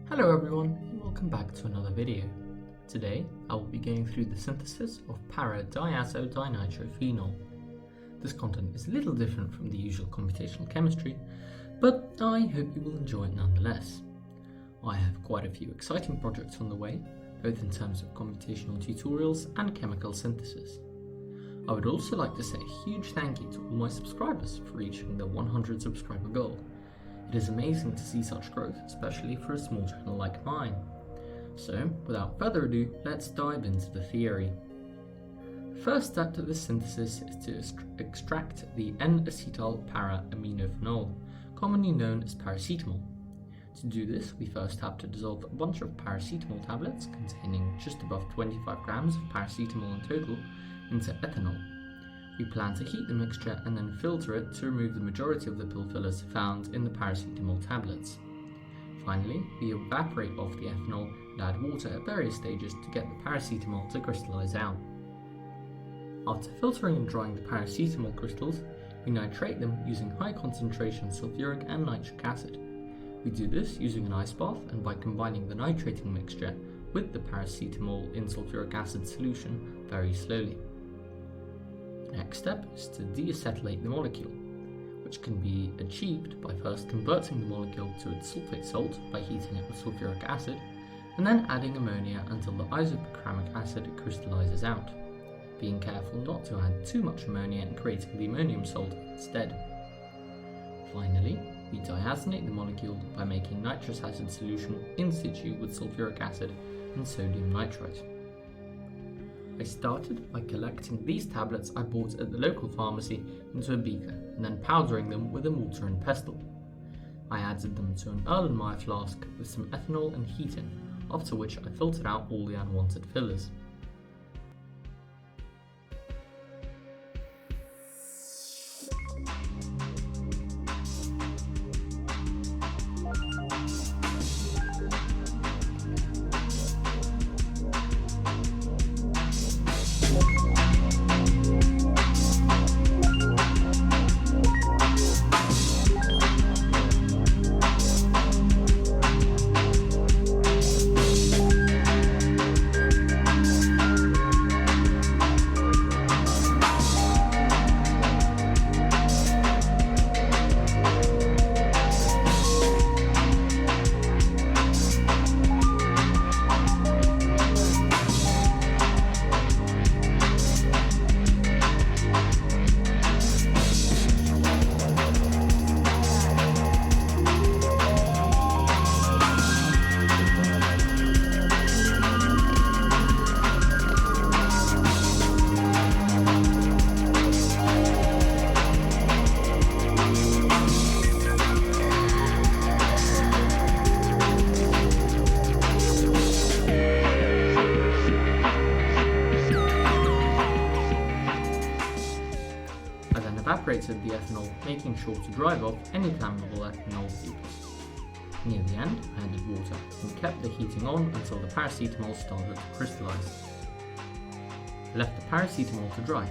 Hello everyone, and welcome back to another video. Today I will be going through the synthesis of para-diazodinitrophenol. This content is a little different from the usual computational chemistry, but I hope you will enjoy it nonetheless. I have quite a few exciting projects on the way, both in terms of computational tutorials and chemical synthesis. I would also like to say a huge thank you to all my subscribers for reaching the 100 subscriber goal. It is amazing to see such growth, especially for a small channel like mine. So, without further ado, let's dive into the theory. First step to this synthesis is to extract the N-acetyl para-aminophenol, commonly known as paracetamol. To do this, we first have to dissolve a bunch of paracetamol tablets containing just above 25 grams of paracetamol in total into ethanol. We plan to heat the mixture and then filter it to remove the majority of the pill fillers found in the paracetamol tablets. Finally, we evaporate off the ethanol and add water at various stages to get the paracetamol to crystallize out. After filtering and drying the paracetamol crystals, we nitrate them using high concentration sulfuric and nitric acid. We do this using an ice bath and by combining the nitrating mixture with the paracetamol in sulfuric acid solution very slowly. The next step is to deacetylate the molecule, which can be achieved by first converting the molecule to its sulfate salt by heating it with sulfuric acid, and then adding ammonia until the isopycramic acid crystallizes out, being careful not to add too much ammonia and creating the ammonium salt instead. Finally, we diazonate the molecule by making nitrous acid solution in situ with sulfuric acid and sodium nitrite. I started by collecting these tablets I bought at the local pharmacy into a beaker and then powdering them with a mortar and pestle. I added them to an Erlenmeyer flask with some ethanol and heating, after which I filtered out all the unwanted fillers. Evaporated the ethanol, making sure to drive off any flammable ethanol vapors. Near the end, I added water and kept the heating on until the paracetamol started to crystallize. I left the paracetamol to dry.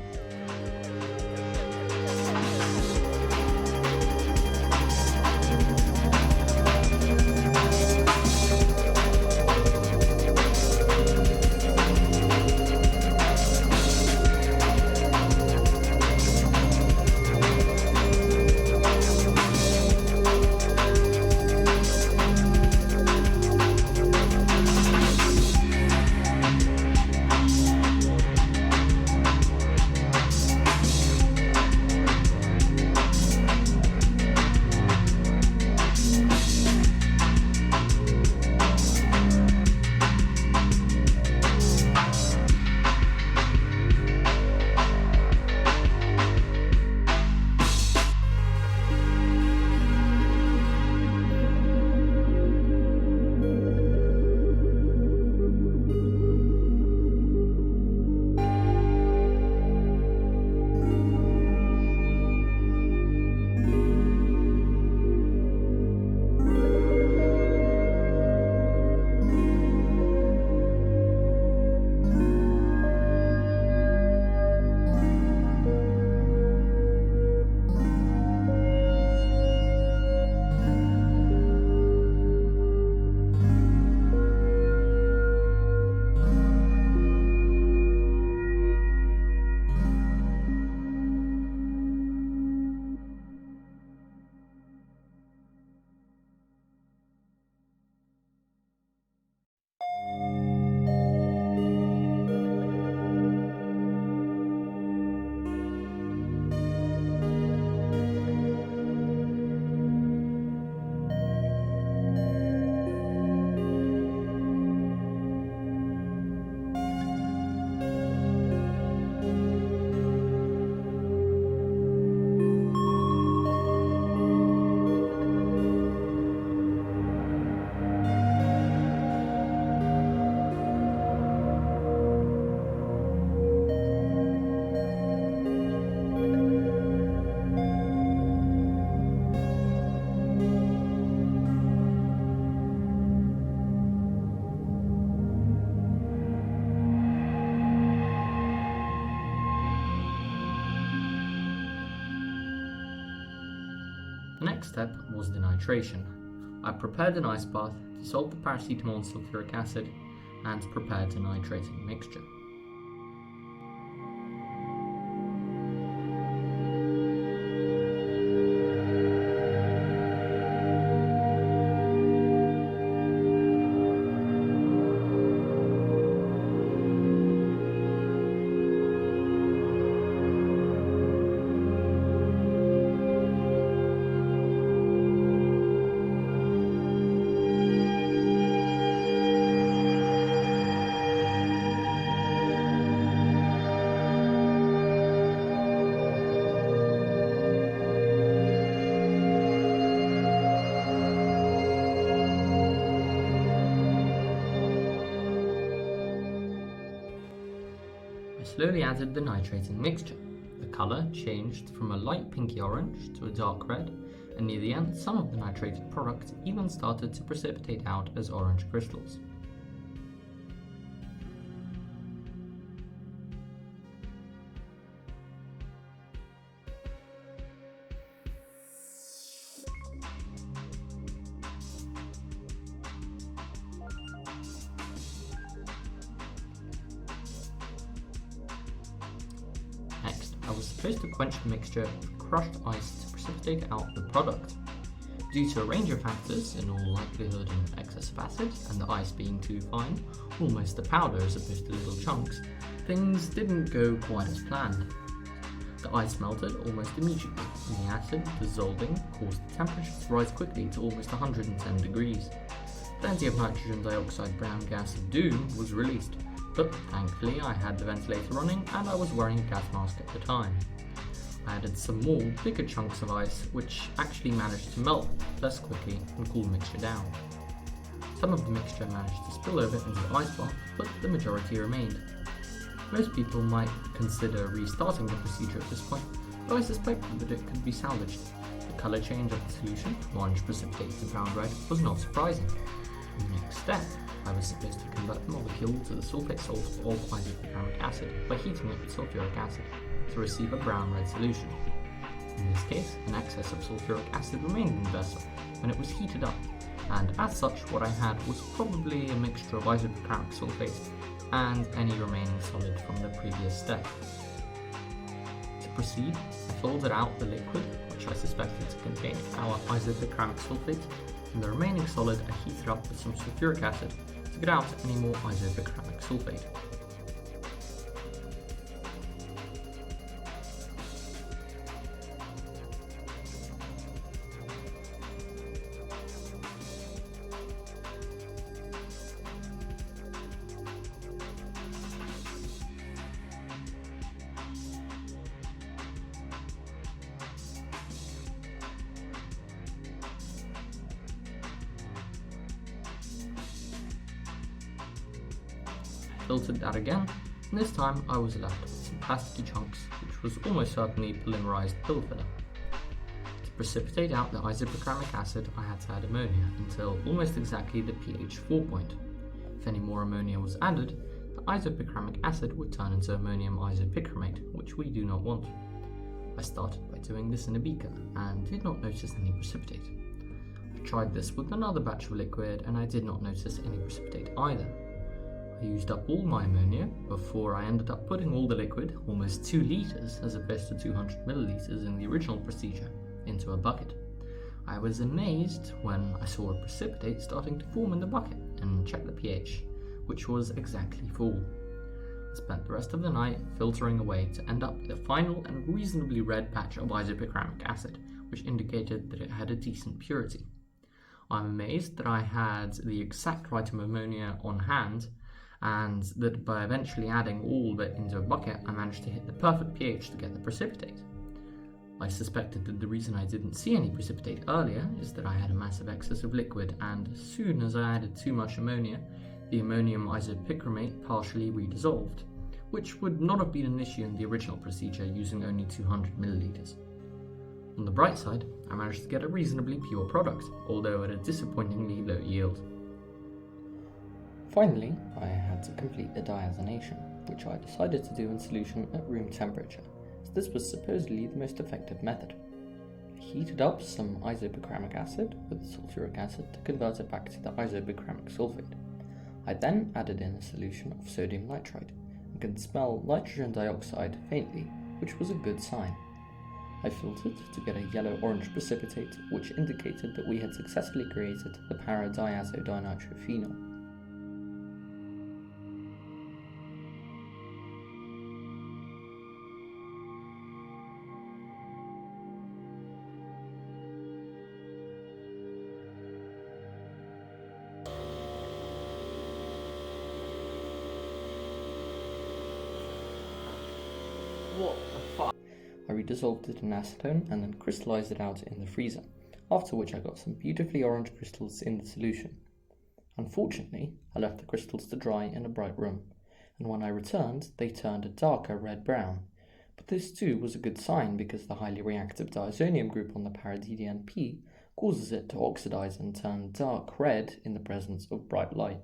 next step was the nitration. I prepared an ice bath, dissolved the paracetamol and sulfuric acid, and prepared a nitrating mixture. Slowly added the nitrating mixture. The colour changed from a light pinky orange to a dark red, and near the end some of the nitrated product even started to precipitate out as orange crystals. I was supposed to quench the mixture with crushed ice to precipitate out the product. Due to a range of factors, in all likelihood an excess of acid and the ice being too fine, almost a powder as opposed to little chunks, things didn't go quite as planned. The ice melted almost immediately, and the acid, dissolving, caused the temperature to rise quickly to almost 110 degrees. Plenty of nitrogen dioxide brown gas of doom was released, but thankfully I had the ventilator running and I was wearing a gas mask at the time. I added some more bigger chunks of ice which actually managed to melt less quickly and cool the mixture down. Some of the mixture managed to spill over into the ice bath, but the majority remained. Most people might consider restarting the procedure at this point, but I suspected that it could be salvaged. The colour change of the solution from orange precipitate to brown red was not surprising. In the next step, I was supposed to convert the molecule to the sulfate salt of isopropylic acid by heating it with sulfuric acid to receive a brown-red solution. In this case, an excess of sulfuric acid remained in the vessel when it was heated up, and as such what I had was probably a mixture of isopropylic sulfate and any remaining solid from the previous step. To proceed, I filtered out the liquid, which I suspected to contain our isopropylic sulfate, and the remaining solid I heated up with some sulfuric acid to get out any more isopropylic sulfate. Filtered that again, and this time I was left with some plasticky chunks, which was almost certainly polymerized pill filler. To precipitate out the isopropylic acid, I had to add ammonia until almost exactly the pH 4 point. If any more ammonia was added, the isopropylic acid would turn into ammonium isopicromate, which we do not want. I started by doing this in a beaker and did not notice any precipitate. I tried this with another batch of liquid and I did not notice any precipitate either. I used up all my ammonia before I ended up putting all the liquid, almost 2 litres as opposed to 200 millilitres in the original procedure, into a bucket. I was amazed when I saw a precipitate starting to form in the bucket and checked the pH, which was exactly full. I spent the rest of the night filtering away to end up with a final and reasonably red patch of isopropylic acid, which indicated that it had a decent purity. I'm amazed that I had the exact right amount of ammonia on hand, and that by eventually adding all of it into a bucket, I managed to hit the perfect pH to get the precipitate. I suspected that the reason I didn't see any precipitate earlier is that I had a massive excess of liquid, and as soon as I added too much ammonia, the ammonium isopicromate partially redissolved, which would not have been an issue in the original procedure using only 200 milliliters. On the bright side, I managed to get a reasonably pure product, although at a disappointingly low yield. Finally, I had to complete the diazonation, which I decided to do in solution at room temperature, as this was supposedly the most effective method. heated up some isopycramic acid with sulfuric acid to convert it back to the isopycramic sulfate. I then added in a solution of sodium nitrite and could smell nitrogen dioxide faintly, which was a good sign. I filtered to get a yellow-orange precipitate, which indicated that we had successfully created the para-diazodinitrophenol. What the fuck? I redissolved it in acetone and then crystallized it out in the freezer, after which I got some beautifully orange crystals in the solution. Unfortunately, I left the crystals to dry in a bright room, and when I returned, they turned a darker red-brown. But this too was a good sign because the highly reactive diazonium group on the p-DDNP causes it to oxidize and turn dark red in the presence of bright light.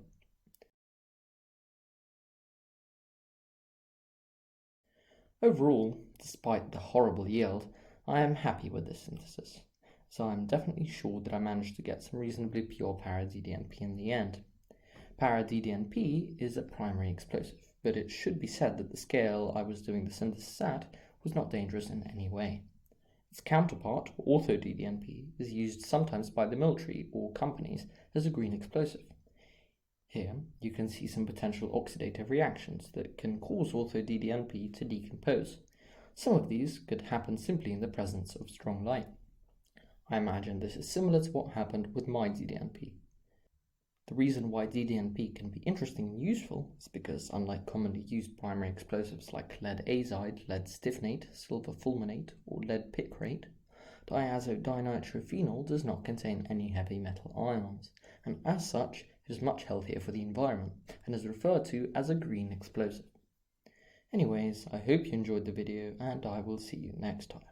Overall, despite the horrible yield, I am happy with this synthesis, so I'm definitely sure that I managed to get some reasonably pure para-DDNP in the end. Para-DDNP is a primary explosive, but it should be said that the scale I was doing the synthesis at was not dangerous in any way. Its counterpart, ortho-DDNP, is used sometimes by the military or companies as a green explosive. Here, you can see some potential oxidative reactions that can cause ortho-DDNP to decompose. Some of these could happen simply in the presence of strong light. I imagine this is similar to what happened with my DDNP. The reason why DDNP can be interesting and useful is because, unlike commonly used primary explosives like lead azide, lead stiffnate, silver fulminate, or lead picrate, diazodinitrophenol does not contain any heavy metal ions, and as such, it is much healthier for the environment and is referred to as a green explosive. Anyways, I hope you enjoyed the video and I will see you next time.